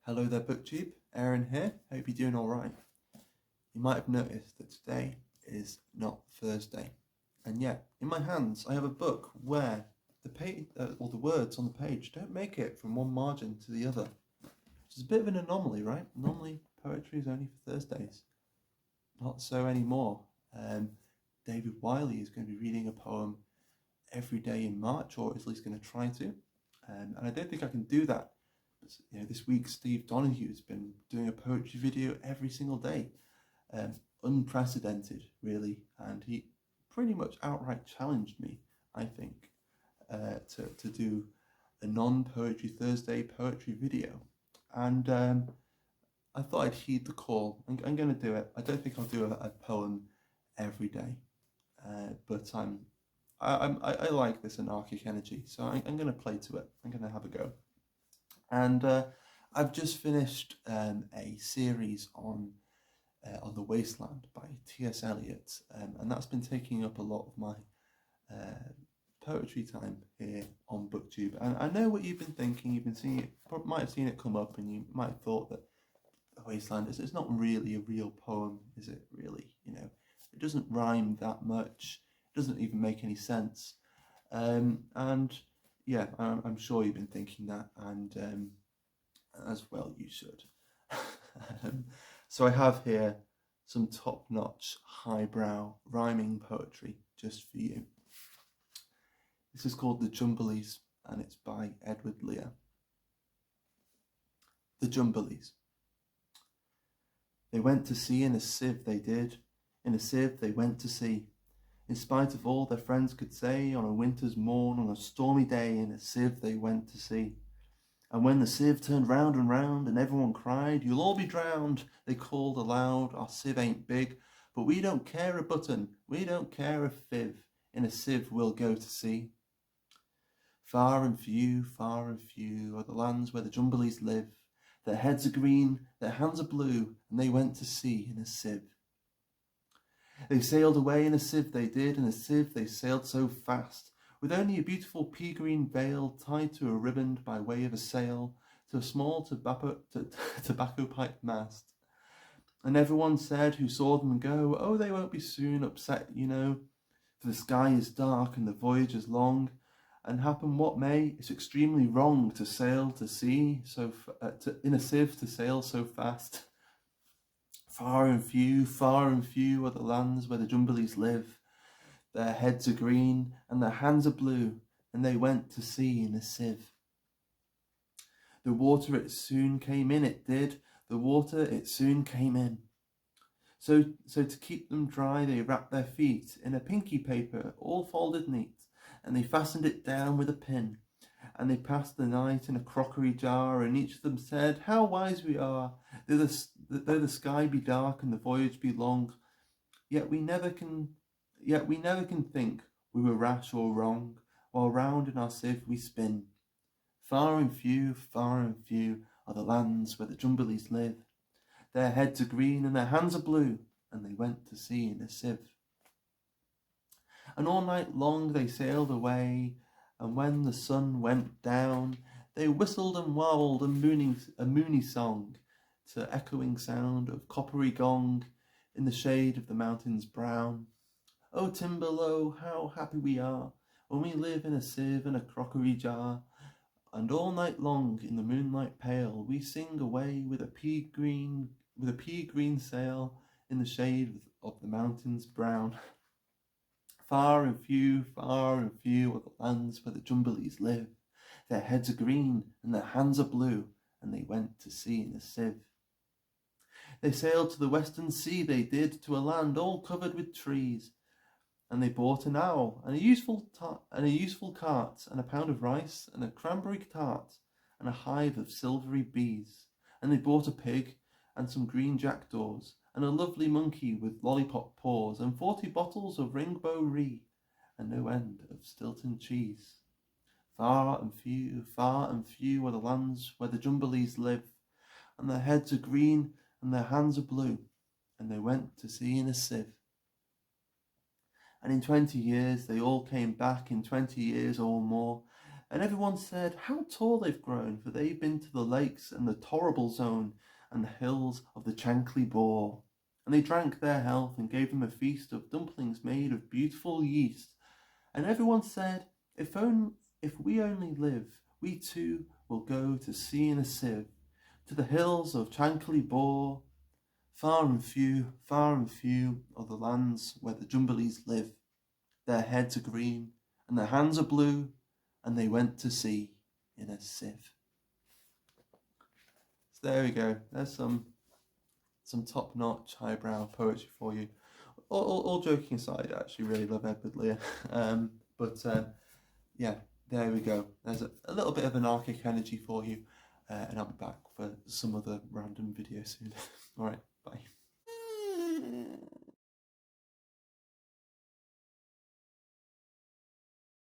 Hello there, booktube. Aaron here. Hope you're doing all right. You might have noticed that today is not Thursday, and yet in my hands I have a book where the page or the words on the page don't make it from one margin to the other, which is a bit of an anomaly, right? Normally poetry is only for Thursdays. Not so anymore. David Wiley is going to be reading a poem every day in March, or at least going to try to, and I don't think I can do that. This week Steve Donahue's been doing a poetry video every single day, unprecedented really, and he pretty much outright challenged me, I think, to do a non-poetry Thursday poetry video, and I thought I'd heed the call. I'm going to do it. I don't think I'll do a poem every day, but I like this anarchic energy, so I'm going to play to it. I'm going to have a go. And I've just finished a series on the Wasteland by T.S. Eliot, and that's been taking up a lot of my poetry time here on BookTube. And I know what you've been thinking. You've been seeing it, might have seen it come up, and you might have thought that the Wasteland it's not really a real poem, is it? Really, it doesn't rhyme that much. It doesn't even make any sense, and yeah, I'm sure you've been thinking that, and as well you should. So I have here some top-notch, highbrow, rhyming poetry just for you. This is called The Jumblies, and it's by Edward Lear. The Jumblies. They went to sea in a sieve, they did. In a sieve they went to sea. In spite of all their friends could say, on a winter's morn, on a stormy day, in a sieve they went to sea. And when the sieve turned round and round, and everyone cried, "You'll all be drowned," they called aloud, "Our sieve ain't big, but we don't care a button, we don't care a fiv, in a sieve we'll go to sea." Far and few are the lands where the Jumblies live. Their heads are green, their hands are blue, and they went to sea in a sieve. They sailed away in a sieve, they did, in a sieve they sailed so fast, with only a beautiful pea-green veil tied to a riband by way of a sail to a small tobacco pipe mast. And everyone said who saw them go, "Oh, they won't be soon upset, for the sky is dark and the voyage is long, and happen what may, it's extremely wrong to sail to sea in a sieve to sail so fast." Far and few are the lands where the Jumblies live. Their heads are green and their hands are blue, and they went to sea in a sieve. The water it soon came in, it did. The water it soon came in. So to keep them dry, they wrapped their feet in a pinky paper, all folded neat, and they fastened it down with a pin. And they passed the night in a crockery jar, and each of them said, "How wise we are! Though the sky be dark and the voyage be long, yet we never can think we were rash or wrong, while round in our sieve we spin. Far and few are the lands where the Jumblies live. Their heads are green and their hands are blue, and they went to sea in a sieve." And all night long they sailed away, and when the sun went down, they whistled and warbled a moony song to echoing sound of coppery gong in the shade of the mountains brown. "Oh, Timberlow, how happy we are when we live in a sieve and a crockery jar, and all night long in the moonlight pale we sing away with a pea green sail in the shade of the mountains brown." Far and few are the lands where the Jumblies live. Their heads are green and their hands are blue, and they went to sea in a sieve. They sailed to the western sea, they did, to a land all covered with trees, and they bought an owl and a useful cart, and a pound of rice and a cranberry tart, and a hive of silvery bees, and they bought a pig and some green jackdaws, and a lovely monkey with lollipop paws, and 40 bottles of Ringbo Ree, and no end of Stilton cheese. Far and few are the lands where the Jumblies live, and their heads are green and their hands are blue, and they went to sea in a sieve. And in 20 years they all came back, in 20 years or more, And everyone said how tall they've grown, for they've been to the lakes and the torrible zone and the hills of the Chankly Boar. And they drank their health and gave them a feast of dumplings made of beautiful yeast. And everyone said, if we only live, we too will go to sea in a sieve, to the hills of Chankly Boar. Far and few are the lands where the Jumblies live. Their heads are green and their hands are blue, and they went to sea in a sieve. So there we go. There's some top-notch highbrow poetry for you. All joking aside, I actually really love Edward Lear. Yeah, there we go. There's a little bit of anarchic energy for you, and I'll be back for some other random video soon. All right, bye.